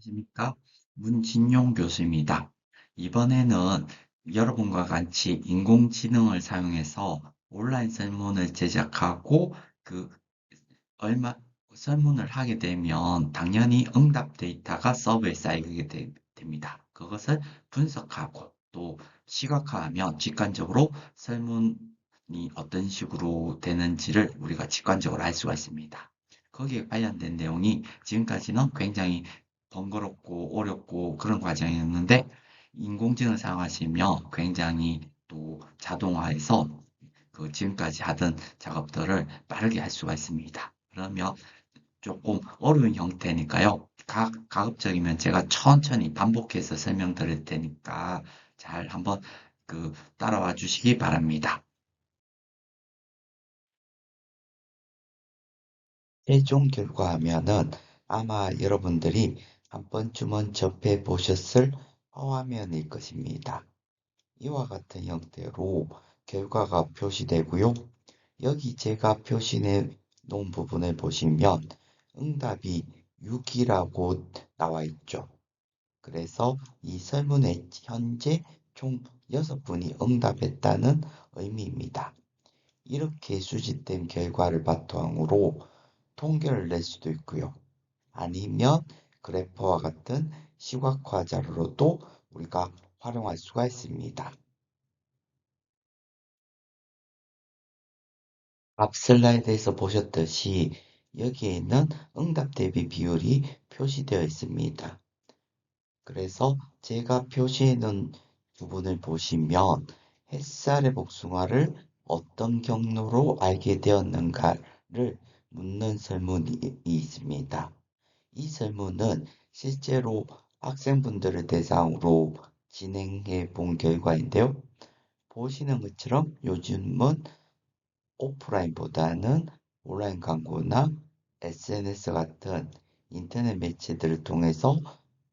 안녕하십니까? 문진용 교수입니다. 이번에는 여러분과 같이 인공지능을 사용해서 온라인 설문을 제작하고 그 얼마 설문을 하게 되면 당연히 응답 데이터가 서버에 쌓이게 됩니다. 그것을 분석하고 또 시각화하면 직관적으로 설문이 어떤 식으로 되는지를 우리가 직관적으로 알 수가 있습니다. 거기에 관련된 내용이 지금까지는 굉장히 번거롭고 어렵고 그런 과정이었는데 인공지능을 사용하시면 굉장히 또 자동화해서 그 지금까지 하던 작업들을 빠르게 할 수가 있습니다. 그러면 조금 어려운 형태니까요. 가급적이면 제가 천천히 반복해서 설명드릴 테니까 잘 한번 따라와 주시기 바랍니다. 최종 결과하면은 아마 여러분들이 한 번쯤은 접해 보셨을 화면일 것입니다. 이와 같은 형태로 결과가 표시되고요. 여기 제가 표시해 놓은 부분을 보시면 응답이 6이라고 나와 있죠. 그래서 이 설문에 현재 총 6분이 응답했다는 의미입니다. 이렇게 수집된 결과를 바탕으로 통계를 낼 수도 있고요. 아니면 그래퍼와 같은 시각화 자료로도 우리가 활용할 수가 있습니다. 앞 슬라이드에서 보셨듯이 여기에는 응답 대비 비율이 표시되어 있습니다. 그래서 제가 표시해 놓은 부분을 보시면 햇살의 복숭아를 어떤 경로로 알게 되었는가를 묻는 설문이 있습니다. 이 설문은 실제로 학생분들을 대상으로 진행해 본 결과인데요. 보시는 것처럼 요즘은 오프라인보다는 온라인 광고나 SNS 같은 인터넷 매체들을 통해서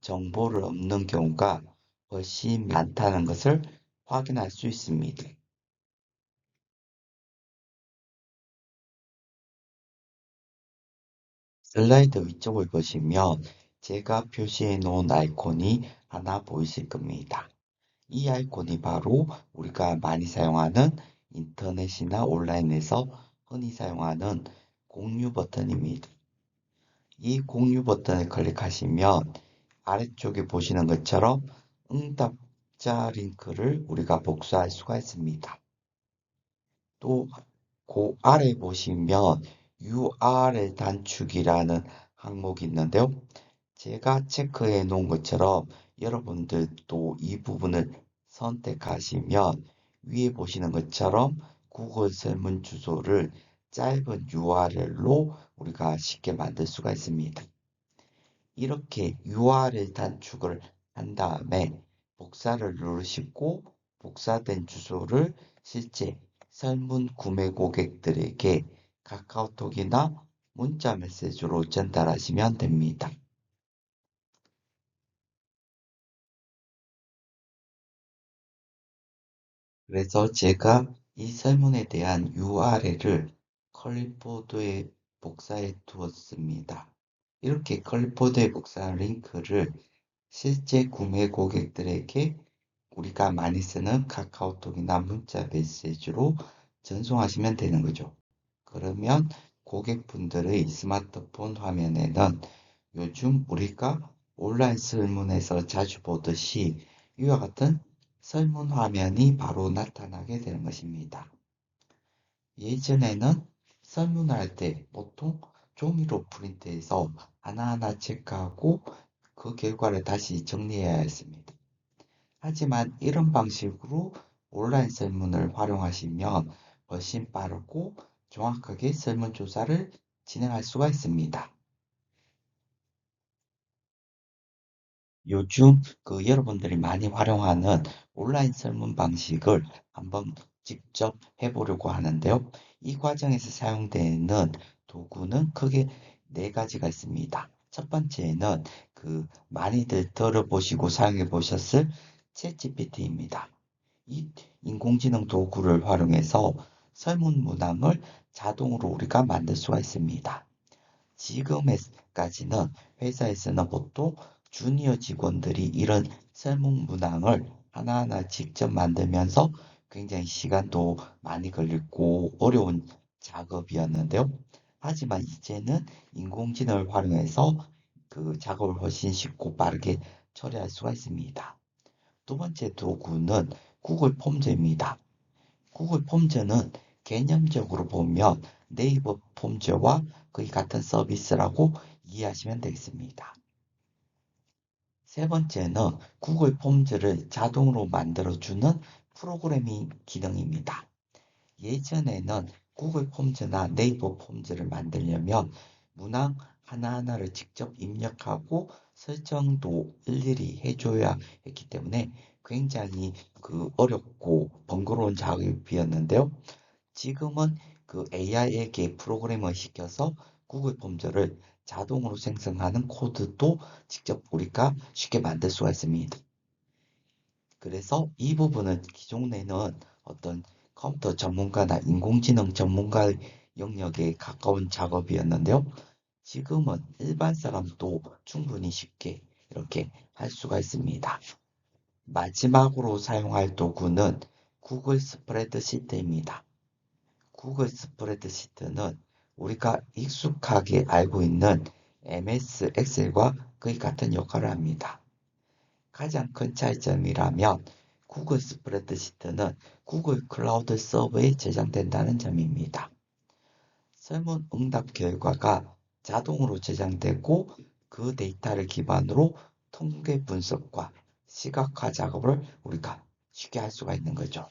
정보를 얻는 경우가 훨씬 많다는 것을 확인할 수 있습니다. 슬라이드 위쪽을 보시면 제가 표시해 놓은 아이콘이 하나 보이실 겁니다. 이 아이콘이 바로 우리가 많이 사용하는 인터넷이나 온라인에서 흔히 사용하는 공유 버튼입니다. 이 공유 버튼을 클릭하시면 아래쪽에 보시는 것처럼 응답자 링크를 우리가 복사할 수가 있습니다. 또 그 아래 보시면 URL 단축이라는 항목이 있는데요. 제가 체크해 놓은 것처럼 여러분들도 이 부분을 선택하시면 위에 보시는 것처럼 구글 설문 주소를 짧은 URL로 우리가 쉽게 만들 수가 있습니다. 이렇게 URL 단축을 한 다음에 복사를 누르시고 복사된 주소를 실제 설문 구매 고객들에게 카카오톡이나 문자 메시지로 전달하시면 됩니다. 그래서 제가 이 설문에 대한 URL을 클립보드에 복사해 두었습니다. 이렇게 클립보드에 복사한 링크를 실제 구매 고객들에게 우리가 많이 쓰는 카카오톡이나 문자 메시지로 전송하시면 되는 거죠. 그러면 고객분들의 스마트폰 화면에는 요즘 우리가 온라인 설문에서 자주 보듯이 이와 같은 설문 화면이 바로 나타나게 되는 것입니다. 예전에는 설문할 때 보통 종이로 프린트해서 하나하나 체크하고 그 결과를 다시 정리해야 했습니다. 하지만 이런 방식으로 온라인 설문을 활용하시면 훨씬 빠르고 정확하게 설문조사를 진행할 수가 있습니다. 요즘 여러분들이 많이 활용하는 온라인 설문 방식을 한번 직접 해보려고 하는데요. 이 과정에서 사용되는 도구는 크게 네 가지가 있습니다. 첫 번째는 많이들 들어보시고 사용해 보셨을 챗GPT입니다. 이 인공지능 도구를 활용해서 설문 문항을 자동으로 우리가 만들 수가 있습니다. 지금까지는 회사에서는 보통 주니어 직원들이 이런 설문 문항을 하나하나 직접 만들면서 굉장히 시간도 많이 걸리고 어려운 작업이었는데요. 하지만 이제는 인공지능을 활용해서 그 작업을 훨씬 쉽고 빠르게 처리할 수가 있습니다. 두 번째 도구는 구글 폼즈입니다. 구글 폼즈는 개념적으로 보면 네이버 폼즈와 거의 같은 서비스라고 이해하시면 되겠습니다. 세 번째는 구글 폼즈를 자동으로 만들어주는 프로그래밍 기능입니다. 예전에는 구글 폼즈나 네이버 폼즈를 만들려면 문항 하나하나를 직접 입력하고 설정도 일일이 해줘야 했기 때문에 굉장히 어렵고 번거로운 작업이었는데요. 지금은 그 AI에게 프로그램을 시켜서 구글 폼즈를 자동으로 생성하는 코드도 직접 우리가 쉽게 만들 수가 있습니다. 그래서 이 부분은 기존에는 어떤 컴퓨터 전문가나 인공지능 전문가 영역에 가까운 작업이었는데요. 지금은 일반 사람도 충분히 쉽게 이렇게 할 수가 있습니다. 마지막으로 사용할 도구는 구글 스프레드시트입니다. 구글 스프레드시트는 우리가 익숙하게 알고 있는 MS 엑셀과 거의 같은 역할을 합니다. 가장 큰 차이점이라면 구글 스프레드시트는 구글 클라우드 서버에 저장된다는 점입니다. 설문 응답 결과가 자동으로 저장되고 그 데이터를 기반으로 통계 분석과 시각화 작업을 우리가 쉽게 할 수가 있는 거죠.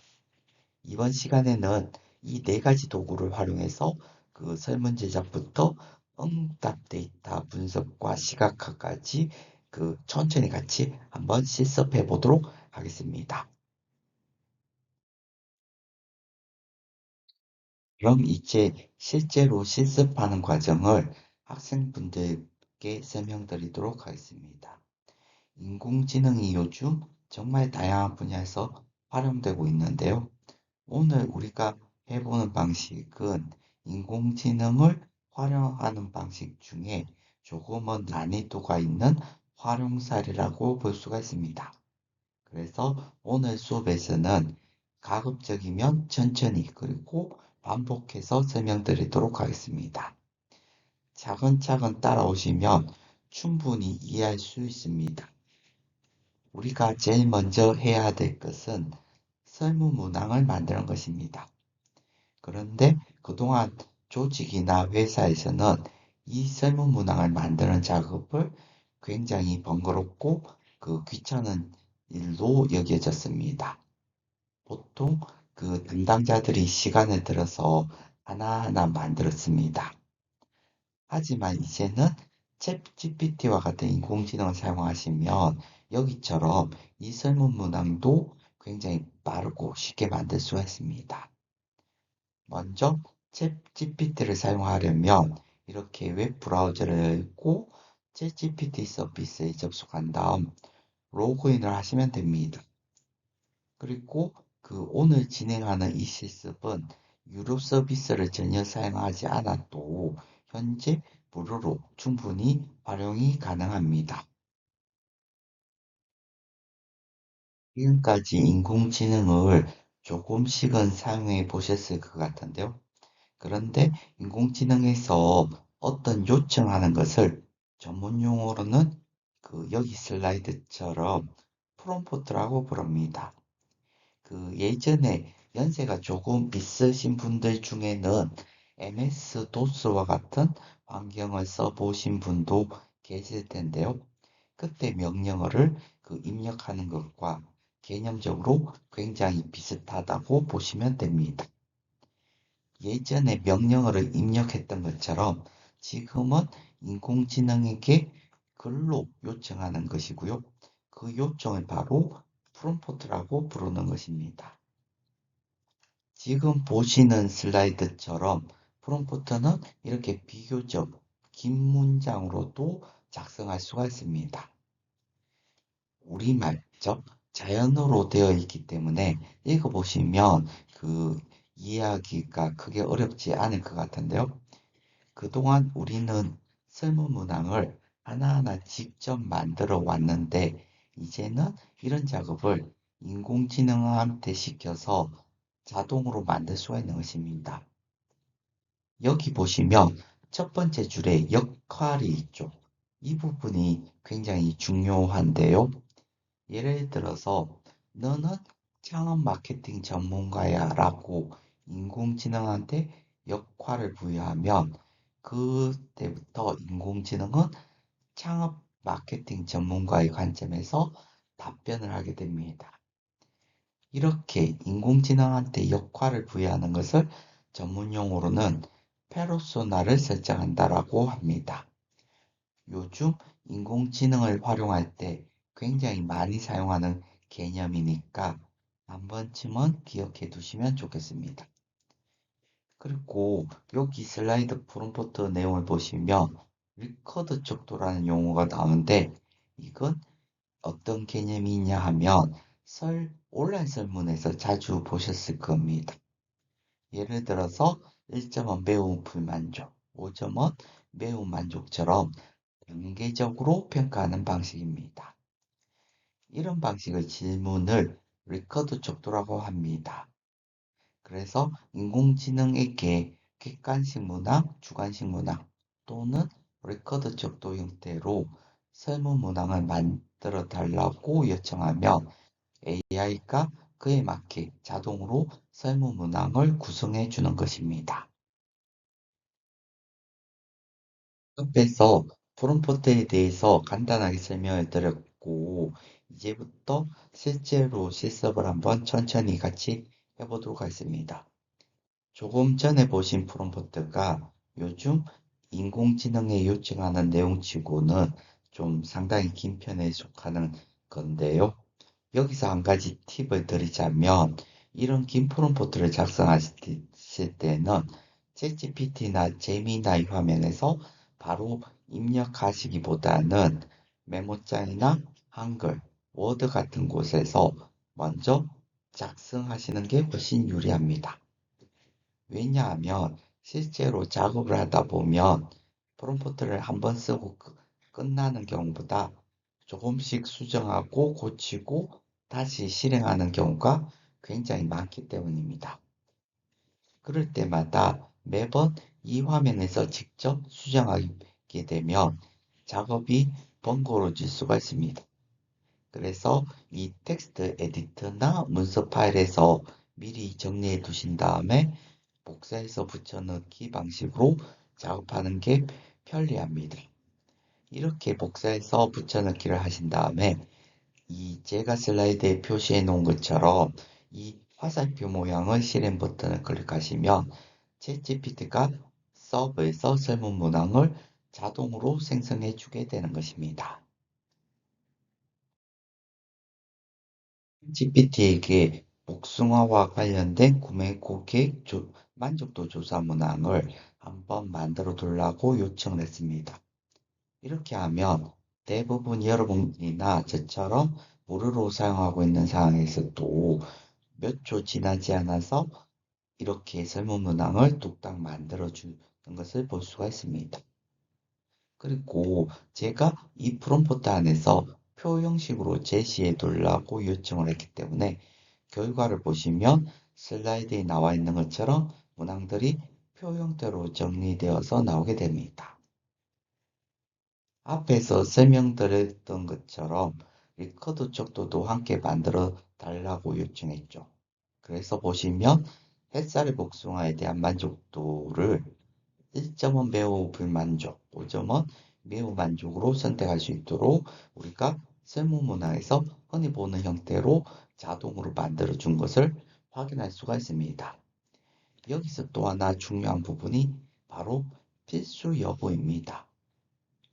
이번 시간에는 이 네 가지 도구를 활용해서 그 설문 제작부터 응답 데이터 분석과 시각화까지 천천히 같이 한번 실습해 보도록 하겠습니다. 그럼 이제 실제로 실습하는 과정을 학생분들께 설명드리도록 하겠습니다. 인공지능이 요즘 정말 다양한 분야에서 활용되고 있는데요. 오늘 우리가 해보는 방식은 인공지능을 활용하는 방식 중에 조금은 난이도가 있는 활용 사례라고 볼 수가 있습니다. 그래서 오늘 수업에서는 가급적이면 천천히 그리고 반복해서 설명드리도록 하겠습니다. 차근차근 따라오시면 충분히 이해할 수 있습니다. 우리가 제일 먼저 해야 될 것은 설문 문항을 만드는 것입니다. 그런데 그동안 조직이나 회사에서는 이 설문 문항을 만드는 작업을 굉장히 번거롭고 귀찮은 일로 여겨졌습니다. 보통 담당자들이 시간을 들여서 하나하나 만들었습니다. 하지만 이제는 챗 GPT와 같은 인공지능을 사용하시면 여기처럼 이 설문 문항도 굉장히 빠르고 쉽게 만들 수가 있습니다. 먼저 챗 GPT를 사용하려면 이렇게 웹 브라우저를 열고 챗 GPT 서비스에 접속한 다음 로그인을 하시면 됩니다. 그리고 오늘 진행하는 이 실습은 유료 서비스를 전혀 사용하지 않아도 현재 무료로 충분히 활용이 가능합니다. 지금까지 인공지능을 조금씩은 사용해 보셨을 것 같은데요. 그런데 인공지능에서 어떤 요청하는 것을 전문 용어로는 여기 슬라이드처럼 프롬프트라고 부릅니다. 예전에 연세가 조금 있으신 분들 중에는 MS 도스와 같은 환경을 써보신 분도 계실 텐데요. 그때 명령어를 입력하는 것과 개념적으로 굉장히 비슷하다고 보시면 됩니다. 예전에 명령어를 입력했던 것처럼 지금은 인공지능에게 글로 요청하는 것이고요. 그 요청을 바로 프롬프트라고 부르는 것입니다. 지금 보시는 슬라이드처럼 프롬프트는 이렇게 비교적 긴 문장으로도 작성할 수가 있습니다. 우리말, 즉 자연어로 되어 있기 때문에 읽어보시면 이해하기가 크게 어렵지 않을 것 같은데요. 그동안 우리는 설문 문항을 하나하나 직접 만들어 왔는데 이제는 이런 작업을 인공지능한테 시켜서 자동으로 만들 수가 있는 것입니다. 여기 보시면 첫 번째 줄에 역할이 있죠. 이 부분이 굉장히 중요한데요. 예를 들어서 너는 창업 마케팅 전문가야 라고 인공지능한테 역할을 부여하면 그때부터 인공지능은 창업 마케팅 전문가의 관점에서 답변을 하게 됩니다. 이렇게 인공지능한테 역할을 부여하는 것을 전문용어로는 페르소나를 설정한다라고 합니다. 요즘 인공지능을 활용할 때 굉장히 많이 사용하는 개념이니까 한 번쯤은 기억해 두시면 좋겠습니다. 그리고 여기 슬라이드 프롬프트 내용을 보시면 리커드 척도라는 용어가 나오는데 이건 어떤 개념이냐 하면 온라인 설문에서 자주 보셨을 겁니다. 예를 들어서 1점은 매우 불만족, 5점은 매우 만족처럼 단계적으로 평가하는 방식입니다. 이런 방식의 질문을 리커드 척도라고 합니다. 그래서 인공지능에게 객관식 문항, 주관식 문항 또는 리커드 척도 형태로 설문 문항을 만들어 달라고 요청하면 AI가 그에 맞게 자동으로 설문 문항을 구성해 주는 것입니다. 앞에서 프롬프트에 대해서 간단하게 설명을 드렸고, 이제부터 실제로 실습을 한번 천천히 같이 해보도록 하겠습니다. 조금 전에 보신 프롬프트가 요즘 인공지능에 요청하는 내용치고는 좀 상당히 긴 편에 속하는 건데요. 여기서 한 가지 팁을 드리자면 이런 긴 프롬프트를 작성하실 때는 챗GPT나 제미나이 화면에서 바로 입력하시기보다는 메모장이나 한글, 워드 같은 곳에서 먼저 작성하시는 게 훨씬 유리합니다. 왜냐하면 실제로 작업을 하다 보면 프롬프트를 한번 쓰고 끝나는 경우보다 조금씩 수정하고 고치고 다시 실행하는 경우가 굉장히 많기 때문입니다. 그럴 때마다 매번 이 화면에서 직접 수정하게 되면 작업이 번거로워질 수가 있습니다. 그래서 이 텍스트 에디터나 문서 파일에서 미리 정리해 두신 다음에 복사해서 붙여넣기 방식으로 작업하는 게 편리합니다. 이렇게 복사해서 붙여넣기를 하신 다음에 이 제가 슬라이드에 표시해 놓은 것처럼 이 화살표 모양의 실행 버튼을 클릭하시면 챗GPT가 서버에서 설문 문항을 자동으로 생성해 주게 되는 것입니다. GPT에게 복숭아와 관련된 구매 고객 만족도 조사 문항을 한번 만들어 두라고 요청을 했습니다. 이렇게 하면 대부분 여러분이나 저처럼 무료로 사용하고 있는 상황에서도 몇 초 지나지 않아서 이렇게 설문 문항을 뚝딱 만들어 주는 것을 볼 수가 있습니다. 그리고 제가 이 프롬프트 안에서 표 형식으로 제시해 두라고 요청을 했기 때문에 결과를 보시면 슬라이드에 나와 있는 것처럼 문항들이 표 형태로 정리되어서 나오게 됩니다. 앞에서 설명드렸던 것처럼 리커드 척도도 함께 만들어 달라고 요청했죠. 그래서 보시면 햇살의 복숭아에 대한 만족도를 1점은 매우 불만족, 5점은 매우 만족으로 선택할 수 있도록 우리가 설문문항에서 흔히 보는 형태로 자동으로 만들어 준 것을 확인할 수가 있습니다. 여기서 또 하나 중요한 부분이 바로 필수 여부입니다.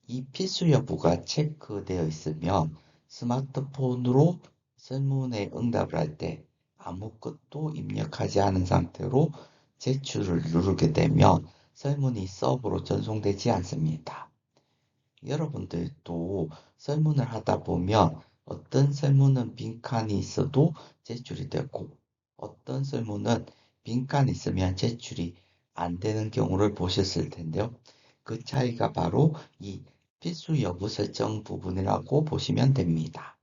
이 필수 여부가 체크되어 있으면 스마트폰으로 설문에 응답을 할 때 아무것도 입력하지 않은 상태로 제출을 누르게 되면 설문이 서버로 전송되지 않습니다. 여러분들도 설문을 하다 보면 어떤 설문은 빈칸이 있어도 제출이 되고 어떤 설문은 빈칸이 있으면 제출이 안 되는 경우를 보셨을 텐데요. 그 차이가 바로 이 필수 여부 설정 부분이라고 보시면 됩니다.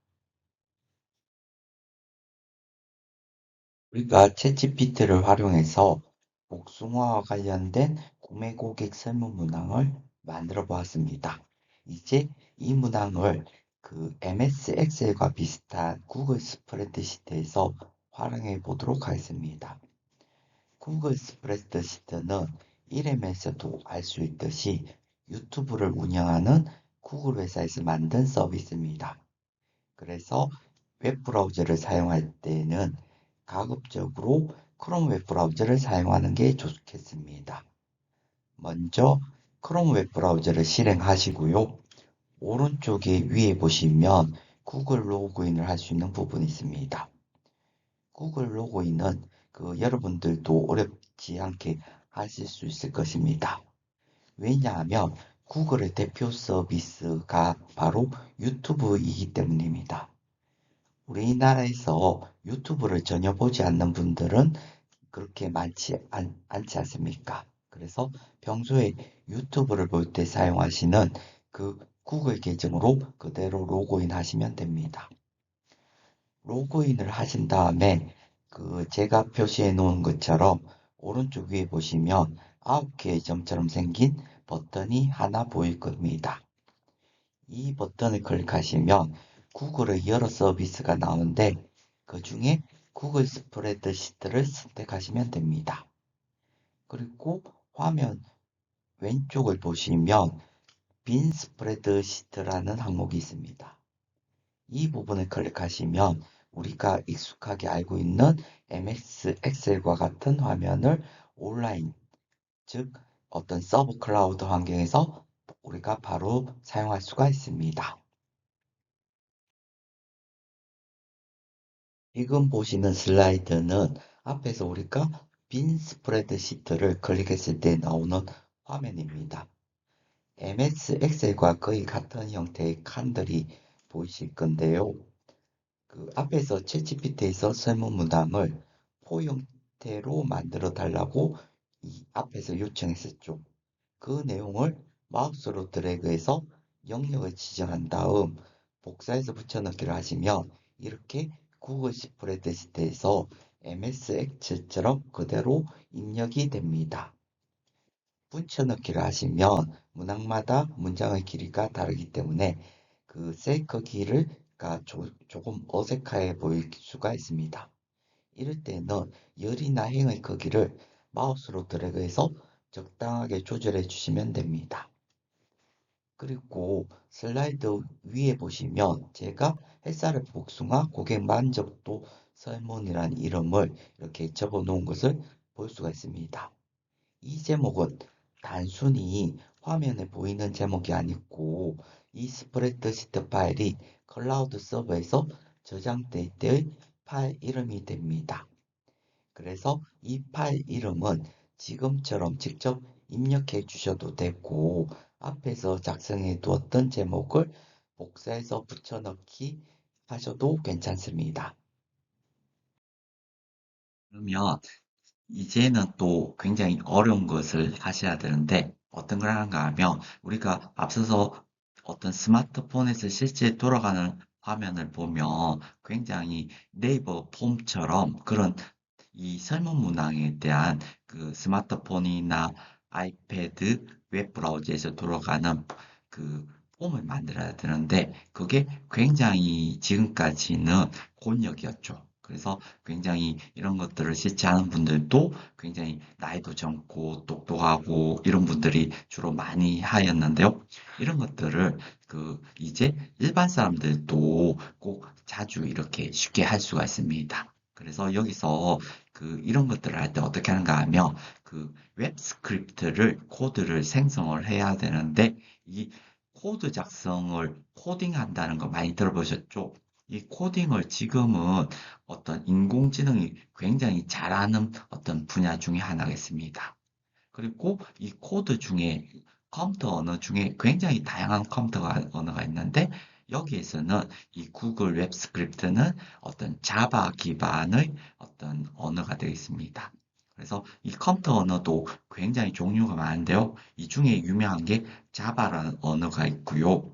우리가 챗GPT를 활용해서 복숭아와 관련된 구매 고객 설문 문항을 만들어 보았습니다. 이제 이 문항을 그 MS 엑셀과 비슷한 구글 스프레드시트에서 활용해 보도록 하겠습니다. 구글 스프레드시트는 이름에서도 알 수 있듯이 유튜브를 운영하는 구글 회사에서 만든 서비스입니다. 그래서 웹브라우저를 사용할 때는 가급적으로 크롬 웹브라우저를 사용하는 게 좋겠습니다. 먼저 크롬 웹브라우저를 실행하시고요. 오른쪽에 위에 보시면 구글 로그인을 할 수 있는 부분이 있습니다. 구글 로그인은 여러분들도 어렵지 않게 하실 수 있을 것입니다. 왜냐하면 구글의 대표 서비스가 바로 유튜브이기 때문입니다. 우리나라에서 유튜브를 전혀 보지 않는 분들은 그렇게 않지 않습니까? 그래서 평소에 유튜브를 볼 때 사용하시는 그 구글 계정으로 그대로 로그인 하시면 됩니다. 로그인을 하신 다음에 제가 표시해 놓은 것처럼 오른쪽 위에 보시면 9개의 점처럼 생긴 버튼이 하나 보일 겁니다. 이 버튼을 클릭하시면 구글의 여러 서비스가 나오는데 그 중에 구글 스프레드시트를 선택하시면 됩니다. 그리고 화면 왼쪽을 보시면 빈 스프레드시트라는 항목이 있습니다. 이 부분을 클릭하시면 우리가 익숙하게 알고 있는 MS 엑셀과 같은 화면을 온라인, 즉 어떤 서브 클라우드 환경에서 우리가 바로 사용할 수가 있습니다. 지금 보시는 슬라이드는 앞에서 우리가 빈 스프레드시트를 클릭했을 때 나오는 화면입니다. MS 엑셀과 거의 같은 형태의 칸들이 보이실 건데요. 앞에서 챗GPT에서 설문 문항을 포 형태로 만들어 달라고 이 앞에서 요청했었죠. 그 내용을 마우스로 드래그해서 영역을 지정한 다음 복사해서 붙여넣기를 하시면 이렇게 구글 스프레드시트에서 MS 엑셀처럼 그대로 입력이 됩니다. 붙여넣기를 하시면 문항마다 문장의 길이가 다르기 때문에 셀 크기가 조금 어색해 보일 수가 있습니다. 이럴 때는 열이나 행의 크기를 마우스로 드래그해서 적당하게 조절해 주시면 됩니다. 그리고 슬라이드 위에 보시면 제가 햇살의 복숭아 고객 만족도 설문이라는 이름을 이렇게 적어 놓은 것을 볼 수가 있습니다. 이 제목은 단순히 화면에 보이는 제목이 아니고 이 스프레드시트 파일이 클라우드 서버에서 저장될 때의 파일 이름이 됩니다. 그래서 이 파일 이름은 지금처럼 직접 입력해 주셔도 되고 앞에서 작성해 두었던 제목을 복사해서 붙여넣기 하셔도 괜찮습니다. 그러면 이제는 또 굉장히 어려운 것을 하셔야 되는데 어떤 걸 하는가 하면 우리가 앞서서 어떤 스마트폰에서 실제 돌아가는 화면을 보면 굉장히 네이버 폼처럼 그런 이 설문 문항에 대한 스마트폰이나 아이패드 웹 브라우저에서 돌아가는 그 폼을 만들어야 되는데 그게 굉장히 지금까지는 곤욕이었죠. 그래서 굉장히 이런 것들을 싫지 않은 분들도 굉장히 나이도 젊고 똑똑하고 이런 분들이 주로 많이 하였는데요. 이런 것들을 이제 일반 사람들도 꼭 자주 이렇게 쉽게 할 수가 있습니다. 그래서 여기서 이런 것들을 할 때 어떻게 하는가 하면 웹 스크립트를 코드를 생성을 해야 되는데 이 코드 작성을 코딩한다는 거 많이 들어보셨죠? 이 코딩을 지금은 어떤 인공지능이 굉장히 잘하는 어떤 분야 중에 하나겠습니다. 그리고 이 코드 중에 컴퓨터 언어 중에 굉장히 다양한 컴퓨터 언어가 있는데 여기에서는 이 구글 웹 스크립트는 어떤 자바 기반의 어떤 언어가 되어 있습니다. 그래서 이 컴퓨터 언어도 굉장히 종류가 많은데요. 이 중에 유명한 게 자바라는 언어가 있고요.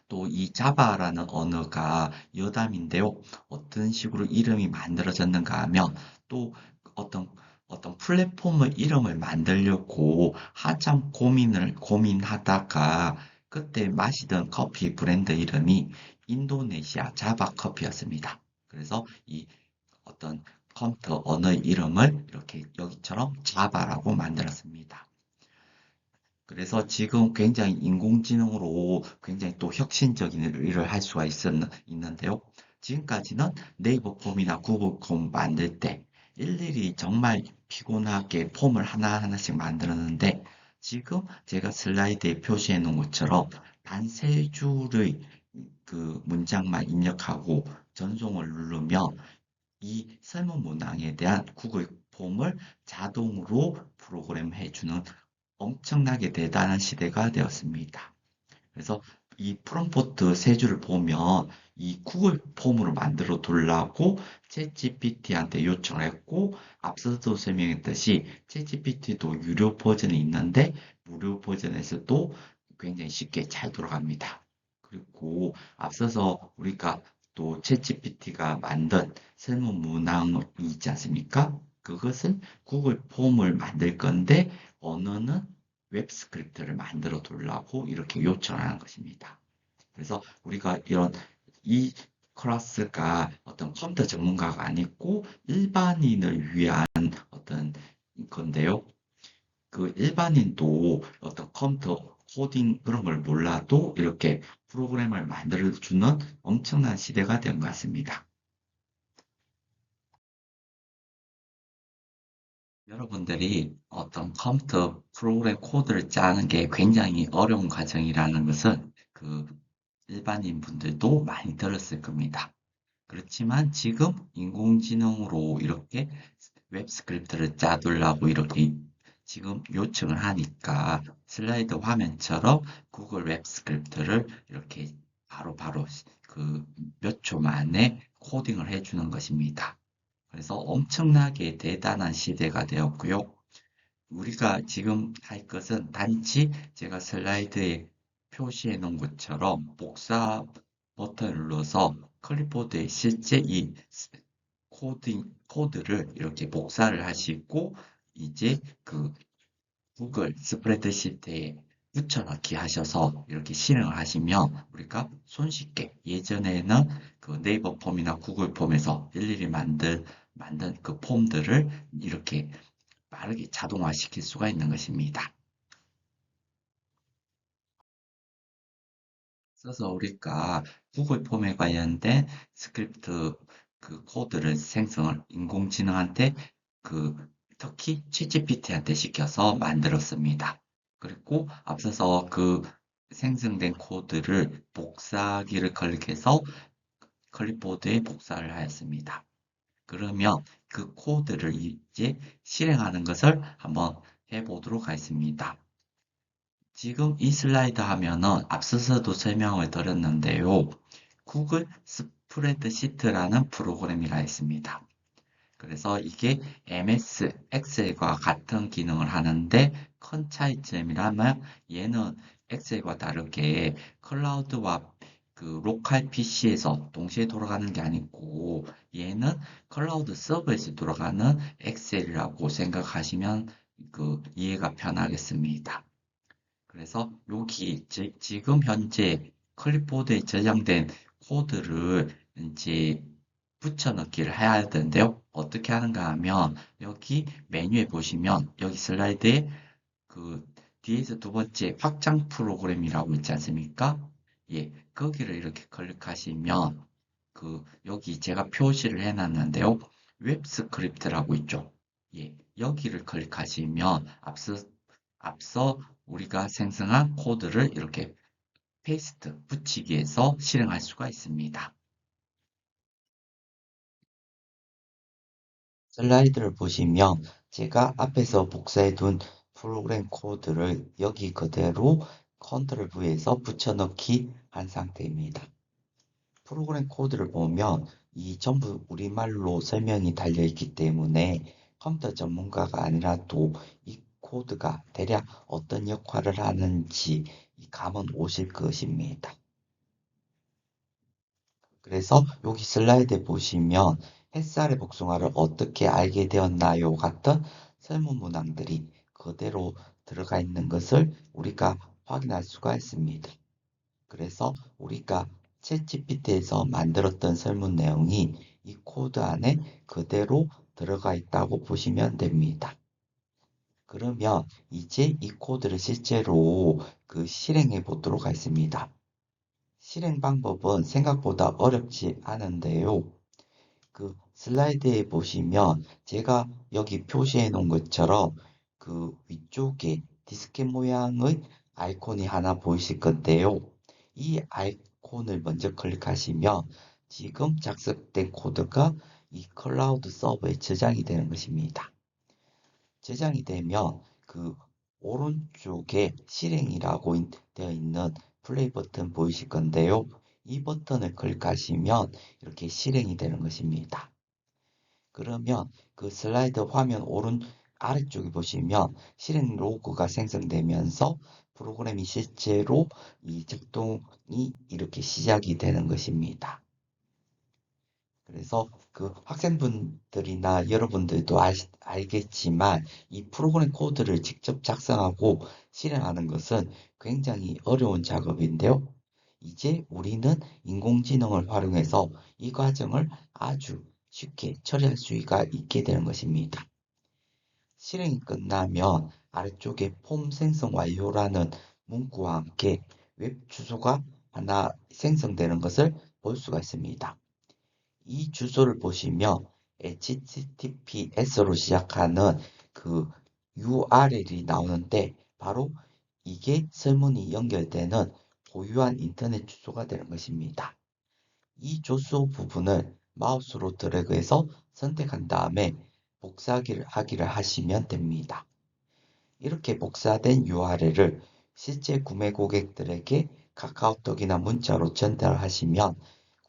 또 이 자바라는 언어가 여담인데요. 어떤 식으로 이름이 만들어졌는가 하면 또 어떤 플랫폼의 이름을 만들려고 한참 고민하다가 그때 마시던 커피 브랜드 이름이 인도네시아 자바 커피였습니다. 그래서 이 어떤 컴퓨터 언어의 이름을 이렇게 여기처럼 자바라고 만들었습니다. 그래서 지금 굉장히 인공지능으로 굉장히 또 혁신적인 일을 할 수가 있는데요. 지금까지는 네이버 폼이나 구글 폼 만들 때 일일이 정말 피곤하게 폼을 하나하나씩 만들었는데 지금 제가 슬라이드에 표시해 놓은 것처럼 단 세 줄의 그 문장만 입력하고 전송을 누르면 이 설문 문항에 대한 구글 폼을 자동으로 프로그램해 주는 엄청나게 대단한 시대가 되었습니다. 그래서 이 프롬프트 세 줄을 보면 이 구글 폼으로 만들어 둘라고 챗GPT한테 요청을 했고 앞서도 설명했듯이 챗GPT도 유료 버전이 있는데 무료 버전에서도 굉장히 쉽게 잘 돌아갑니다. 그리고 앞서서 우리가 또 챗GPT가 만든 설문 문항이 있지 않습니까? 그것은 구글 폼을 만들 건데 언어는 웹 스크립트를 만들어 두려고 이렇게 요청하는 것입니다. 그래서 우리가 이 클래스가 어떤 컴퓨터 전문가가 아니고 일반인을 위한 어떤 건데요. 그 일반인도 어떤 컴퓨터 코딩 그런 걸 몰라도 이렇게 프로그램을 만들어주는 엄청난 시대가 된 것 같습니다. 여러분들이 어떤 컴퓨터 프로그램 코드를 짜는 게 굉장히 어려운 과정이라는 것은 그 일반인 분들도 많이 들었을 겁니다. 그렇지만 지금 인공지능으로 이렇게 웹 스크립트를 짜두려고 이렇게 지금 요청을 하니까 슬라이드 화면처럼 구글 웹 스크립트를 이렇게 바로바로 그 몇 초 만에 코딩을 해주는 것입니다. 그래서 엄청나게 대단한 시대가 되었고요. 우리가 지금 할 것은 단지 제가 슬라이드에 표시해 놓은 것처럼 복사 버튼을 눌러서 클립보드에 실제 이 코드를 이렇게 복사를 하시고 이제 그 구글 스프레드시트에 붙여넣기 하셔서 이렇게 실행을 하시면 우리가 손쉽게 예전에는 그 네이버 폼이나 구글 폼에서 일일이 만든 그 폼들을 이렇게 빠르게 자동화시킬 수가 있는 것입니다. 그래서 우리가 구글 폼에 관련된 스크립트 그 코드를 생성을 인공지능한테 그 특히 챗GPT한테 시켜서 만들었습니다. 그리고 앞서서 그 생성된 코드를 복사기를 클릭해서 클립보드에 복사를 하였습니다. 그러면 그 코드를 이제 실행하는 것을 한번 해보도록 하겠습니다. 지금 이 슬라이드 하면은 앞서서도 설명을 드렸는데요. 구글 스프레드시트라는 프로그램이라 있습니다. 그래서 이게 MS 엑셀과 같은 기능을 하는데 큰 차이점이라면 얘는 엑셀과 다르게 클라우드와 그 로컬 PC에서 동시에 돌아가는 게 아니고 얘는 클라우드 서버에서 돌아가는 엑셀이라고 생각하시면 그 이해가 편하겠습니다. 그래서 여기 지금 현재 클립보드에 저장된 코드를 이제 붙여넣기를 해야 할 텐데요. 어떻게 하는가 하면 여기 메뉴에 보시면 여기 슬라이드에 그 뒤에서 두 번째 확장 프로그램이라고 있지 않습니까? 예, 거기를 이렇게 클릭하시면 그 여기 제가 표시를 해놨는데요. 웹 스크립트라고 있죠. 예, 여기를 클릭하시면 앞서 우리가 생성한 코드를 이렇게 페이스트 붙이기해서 실행할 수가 있습니다. 슬라이드를 보시면 제가 앞에서 복사해 둔 프로그램 코드를 여기 그대로 컨트롤 V에서 붙여넣기 한 상태입니다. 프로그램 코드를 보면 이 전부 우리말로 설명이 달려 있기 때문에 컴퓨터 전문가가 아니라도 이 코드가 대략 어떤 역할을 하는지 이 감은 오실 것입니다. 그래서 여기 슬라이드에 보시면 햇살의 복숭아를 어떻게 알게 되었나요? 같은 설문 문항들이 그대로 들어가 있는 것을 우리가 확인할 수가 있습니다. 그래서 우리가 챗GPT에서 만들었던 설문 내용이 이 코드 안에 그대로 들어가 있다고 보시면 됩니다. 그러면 이제 이 코드를 실제로 실행해 보도록 하겠습니다. 실행 방법은 생각보다 어렵지 않은데요. 슬라이드에 보시면 제가 여기 표시해 놓은 것처럼 위쪽에 디스켓 모양의 아이콘이 하나 보이실 건데요. 이 아이콘을 먼저 클릭하시면 지금 작성된 코드가 이 클라우드 서버에 저장이 되는 것입니다. 저장이 되면 오른쪽에 실행이라고 되어 있는 플레이 버튼 보이실 건데요. 이 버튼을 클릭하시면 이렇게 실행이 되는 것입니다. 그러면 슬라이드 화면 아래쪽에 보시면 실행 로그가 생성되면서 프로그램이 실제로 이 작동이 이렇게 시작이 되는 것입니다. 그래서 학생분들이나 여러분들도 알겠지만 이 프로그램 코드를 직접 작성하고 실행하는 것은 굉장히 어려운 작업인데요. 이제 우리는 인공지능을 활용해서 이 과정을 아주 쉽게 처리할 수가 있게 되는 것입니다. 실행이 끝나면 아래쪽에 폼 생성 완료라는 문구와 함께 웹 주소가 하나 생성되는 것을 볼 수가 있습니다. 이 주소를 보시면 HTTPS로 시작하는 URL이 나오는데 바로 이게 설문이 연결되는 고유한 인터넷 주소가 되는 것입니다. 이 주소 부분을 마우스로 드래그해서 선택한 다음에 복사하기를 하시면 됩니다. 이렇게 복사된 URL을 실제 구매 고객들에게 카카오톡이나 문자로 전달하시면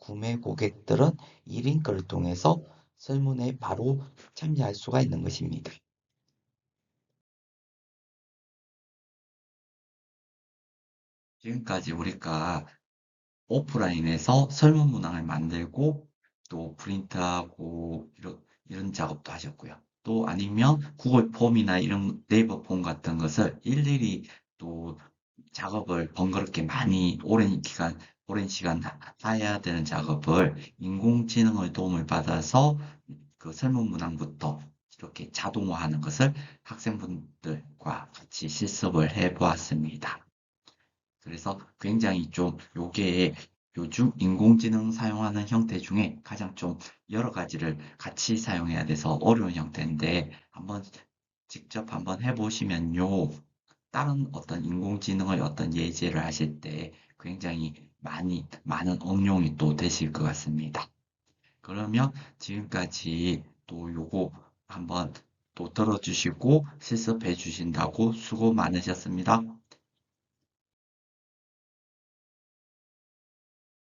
구매 고객들은 이 링크를 통해서 설문에 바로 참여할 수가 있는 것입니다. 지금까지 우리가 오프라인에서 설문 문항을 만들고 또 프린트하고 이런 작업도 하셨고요. 또 아니면 구글 폼이나 이런 네이버 폼 같은 것을 일일이 또 작업을 번거롭게 많이 오랜 시간 해야 되는 작업을 인공지능의 도움을 받아서 설문 문항부터 이렇게 자동화하는 것을 학생분들과 같이 실습을 해 보았습니다. 그래서 굉장히 좀 요게 요즘 인공지능 사용하는 형태 중에 가장 좀 여러 가지를 같이 사용해야 돼서 어려운 형태인데 직접 한번 해보시면요. 다른 어떤 인공지능의 어떤 예제를 하실 때 굉장히 많은 응용이 또 되실 것 같습니다. 그러면 지금까지 또 요거 한번 또 들어주시고 실습해 주신다고 수고 많으셨습니다.